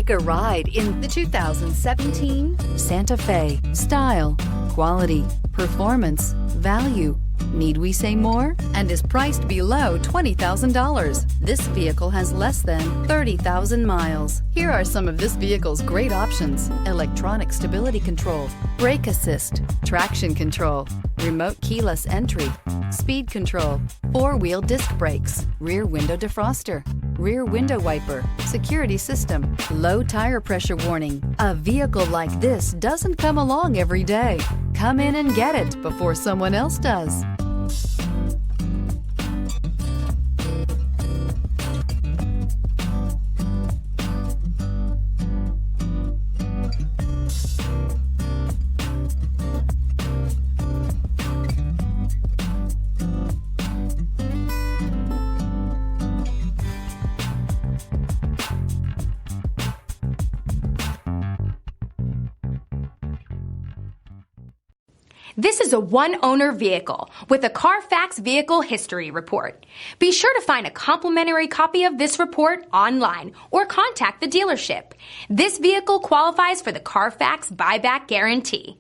Take a ride in the 2017 Santa Fe. Style, quality, performance, value. Need we say more? And is priced below $20,000. This vehicle has less than 30,000 miles. Here are some of this vehicle's great options: electronic stability control, brake assist, traction control, remote keyless entry, speed control, four-wheel disc brakes, rear window defroster, rear window wiper, security system, low tire pressure warning. A vehicle like this doesn't come along every day. Come in and get it before someone else does. This is a one-owner vehicle with a CARFAX Vehicle History Report. Be sure to find a complimentary copy of this report online or contact the dealership. This vehicle qualifies for the CARFAX Buyback Guarantee.